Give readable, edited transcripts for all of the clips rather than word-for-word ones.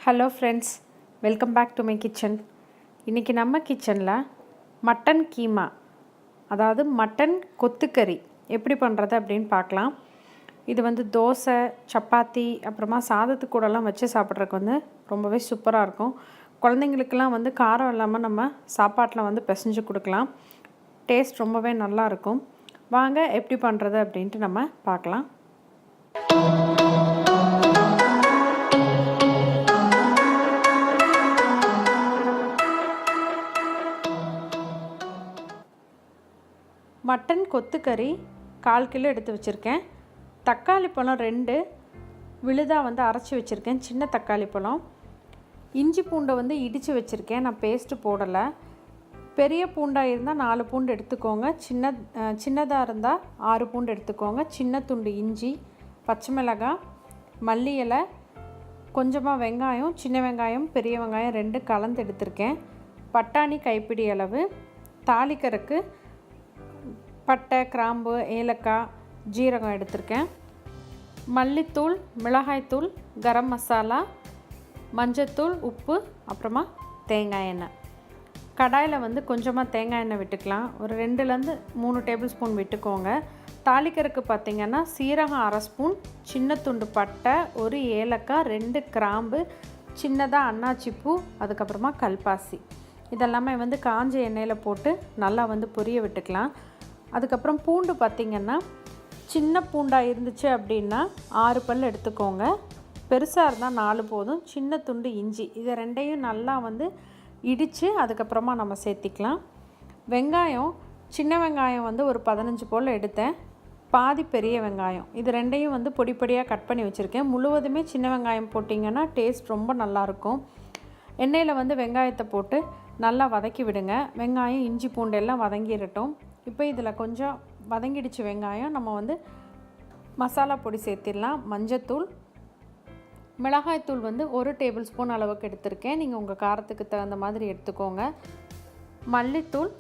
Hello friends, welcome back to my kitchen. இன்றைக்கி நம்ம கிச்சனில் மட்டன் கீமா, அதாவது மட்டன் கொத்துக்கறி எப்படி பண்ணுறது அப்படின்னு பார்க்கலாம். இது தோசை, சப்பாத்தி, அப்புறமா சாதத்துக்கு கூடலாம் வச்சு சாப்பிட்றதுக்கு ரொம்பவே சூப்பராக இருக்கும். குழந்தைங்களுக்கெல்லாம் காரம் இல்லாமல் நம்ம சாப்பாட்டில் பிசைஞ்சு கொடுக்கலாம். டேஸ்ட் ரொம்பவே நல்லாயிருக்கும். வாங்க எப்படி பண்ணுறது அப்படின்ட்டு நம்ம பார்க்கலாம். மட்டன் கொத்துக்கறி 1/4 கிலோ எடுத்து வச்சுருக்கேன். தக்காளி பழம் 2 விழுதாக அரைச்சி வச்சுருக்கேன், சின்ன தக்காளி பழம். இஞ்சி பூண்டை இடித்து வச்சுருக்கேன், நான் பேஸ்ட்டு போடலை. பெரிய பூண்டாக இருந்தால் 4 பூண்டு எடுத்துக்கோங்க, சின்னதாக இருந்தால் 6 பூண்டு எடுத்துக்கோங்க. சின்ன துண்டு இஞ்சி, பச்சை மிளகாய், மல்லி இலை, கொஞ்சமாக வெங்காயம், சின்ன வெங்காயம், பெரிய வெங்காயம் 2 கலந்து எடுத்திருக்கேன். பட்டாணி கைப்பிடி அளவு, தாளிக்கறக்கு பட்டை, கிராம்பு, ஏலக்காய், ஜீரகம் எடுத்திருக்கேன். மல்லித்தூள், மிளகாய்த்தூள், கரம் மசாலா, மஞ்சத்தூள், உப்பு, அப்புறமா தேங்காய் எண்ணெய். கடாயில் கொஞ்சமாக தேங்காய் எண்ணெய் விட்டுக்கலாம். ஒரு 2லேருந்து 3 டேபிள் ஸ்பூன் விட்டுக்கோங்க. தாளிக்கறக்கு பார்த்திங்கன்னா சீரகம் 1/2 ஸ்பூன், சின்ன துண்டு பட்டை, 1 ஏலக்காய், 2 கிராம்பு, சின்னதாக அன்னாச்சிப்பூ, அதுக்கப்புறமா கல்பாசி. இதெல்லாமே காஞ்ச எண்ணெயில் போட்டு நல்லா பொரிய விட்டுக்கலாம். அதுக்கப்புறம் பூண்டு பார்த்திங்கன்னா சின்ன பூண்டாக இருந்துச்சு அப்படின்னா 6 பல் எடுத்துக்கோங்க. பெருசாக இருந்தால் 4 போதும். சின்ன துண்டு இஞ்சி, இதை 2ஐயும் நல்லா இடித்து அதுக்கப்புறமா நம்ம சேர்த்திக்கலாம். வெங்காயம், சின்ன வெங்காயம் ஒரு 15 போல் எடுத்தேன். பாதி பெரிய வெங்காயம், இது 2ஐயும் பொடி பொடியாக கட் பண்ணி வச்சுருக்கேன். முழுவதுமே சின்ன வெங்காயம் போட்டிங்கன்னா டேஸ்ட் ரொம்ப நல்லாயிருக்கும். எண்ணெயில் வெங்காயத்தை போட்டு நல்லா வதக்கி விடுங்க. வெங்காயம், இஞ்சி பூண்டு எல்லாம் வதங்கிடட்டும். இப்போ இதில் கொஞ்சம் வதங்கிடுச்சு வெங்காயம். நம்ம மசாலா பொடி சேர்த்திடலாம். மஞ்சத்தூள், மிளகாய்த்தூள் 1 டேபிள் ஸ்பூன் அளவுக்கு எடுத்திருக்கேன். நீங்கள் உங்கள் காரத்துக்கு தகுந்த மாதிரி எடுத்துக்கோங்க. மல்லித்தூள்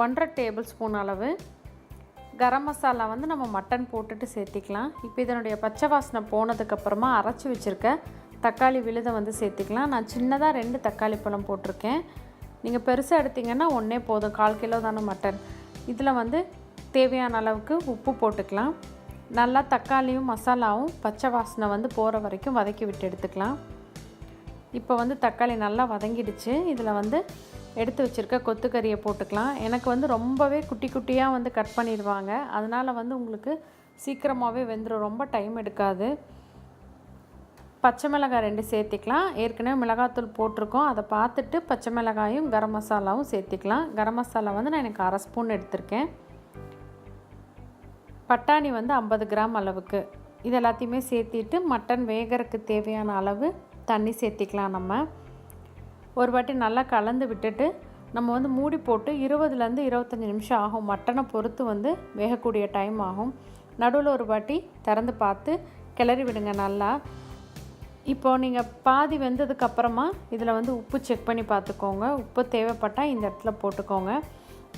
1/2 டேபிள் ஸ்பூன் அளவு. கரம் மசாலா நம்ம மட்டன் போட்டுட்டு சேர்த்திக்கலாம். இப்போ இதனுடைய பச்சை வாசனை போனதுக்கப்புறமா அரைச்சி வச்சுருக்க தக்காளி விழுதை சேர்த்திக்கலாம். நான் சின்னதாக 2 தக்காளி பழம் போட்டிருக்கேன். நீங்கள் பெருசாக எடுத்திங்கன்னா 1 போதும். 1/4 கிலோ தானே மட்டன். இதில் தேவையான அளவுக்கு உப்பு போட்டுக்கலாம். நல்லா தக்காளியும் மசாலாவும் பச்சை வாசனை போகிற வரைக்கும் வதக்கி விட்டு எடுத்துக்கலாம். இப்போ தக்காளி நல்லா வதங்கிடுச்சு. இதில் எடுத்து வச்சுருக்க கொத்துக்கறியை போட்டுக்கலாம். எனக்கு ரொம்பவே குட்டி குட்டியாக கட் பண்ணிடுவாங்க. அதனால் உங்களுக்கு சீக்கிரமாகவே வெந்துடும், ரொம்ப டைம் எடுக்காது. பச்சை மிளகாய் 2 சேர்த்திக்கலாம். ஏற்கனவே மிளகாத்தூள் போட்டிருக்கோம், அதை பார்த்துட்டு பச்சை மிளகாயும் கரம் மசாலாவும் சேர்த்திக்கலாம். கரம் மசாலா நான் எனக்கு 1/2 ஸ்பூன் எடுத்திருக்கேன். பட்டாணி 50 கிராம் அளவுக்கு. இது எல்லாத்தையுமே சேர்த்திட்டு மட்டன் வேகறதுக்கு தேவையான அளவு தண்ணி சேர்த்திக்கலாம். நம்ம ஒரு வாட்டி நல்லா கலந்து விட்டுட்டு நம்ம மூடி போட்டு 20லேருந்து 25 நிமிஷம் ஆகும். மட்டனை பொறுத்து வேகக்கூடிய டைம் ஆகும். நடுவில் ஒரு வாட்டி திறந்து பார்த்து கிளறி விடுங்க நல்லா. இப்போது நீங்கள் பாதி வெந்ததுக்கப்புறமா இதில் உப்பு செக் பண்ணி பார்த்துக்கோங்க. உப்பு தேவைப்பட்டால் இந்த இடத்துல போட்டுக்கோங்க.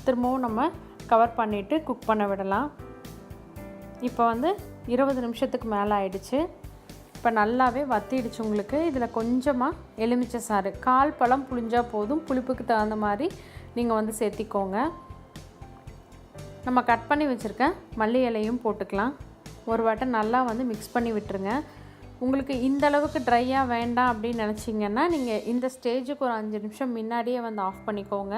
திரும்பவும் நம்ம கவர் பண்ணிவிட்டு குக் பண்ண விடலாம். இப்போ 20 நிமிஷத்துக்கு மேலே ஆயிடுச்சு. இப்போ நல்லாவே வத்திடுச்சு உங்களுக்கு. இதில் கொஞ்சமாக எலுமிச்சை சாறு, 1/4 பழம் புளிஞ்சால் போதும். புளிப்புக்கு தகுந்த மாதிரி நீங்கள் சேர்த்திக்கோங்க. நம்ம கட் பண்ணி வச்சுருக்க மல்லி இலையும் போட்டுக்கலாம். ஒரு வாட்டை நல்லா மிக்ஸ் பண்ணி விட்டுருங்க. உங்களுக்கு இந்த அளவுக்கு ட்ரையாக வேண்டாம் அப்படின்னு நினச்சிங்கன்னா நீங்கள் இந்த ஸ்டேஜுக்கு ஒரு 5 நிமிஷம் முன்னாடியே ஆஃப் பண்ணிக்கோங்க.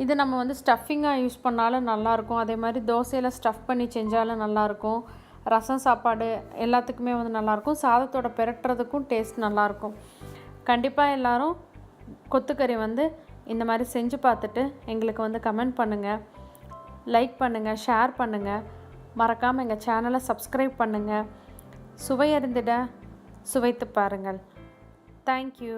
இது நம்ம ஸ்டஃபிங்காக யூஸ் பண்ணாலும் நல்லாயிருக்கும். அதே மாதிரி தோசையில் ஸ்டஃப் பண்ணி செஞ்சாலும் நல்லாயிருக்கும். ரசம் சாப்பாடு எல்லாத்துக்குமே நல்லாயிருக்கும். சாதத்தோட பெரட்டுறதுக்கும் டேஸ்ட் நல்லாயிருக்கும். கண்டிப்பாக எல்லோரும் கொத்துக்கறி இந்த மாதிரி செஞ்சு பார்த்துட்டு எங்களுக்கு கமெண்ட் பண்ணுங்கள், லைக் பண்ணுங்கள், ஷேர் பண்ணுங்கள். மறக்காமல் எங்கள் சேனலை சப்ஸ்கிரைப் பண்ணுங்கள். சுவையறிந்திட சுவைத்து பாருங்கள். தேங்க்யூ.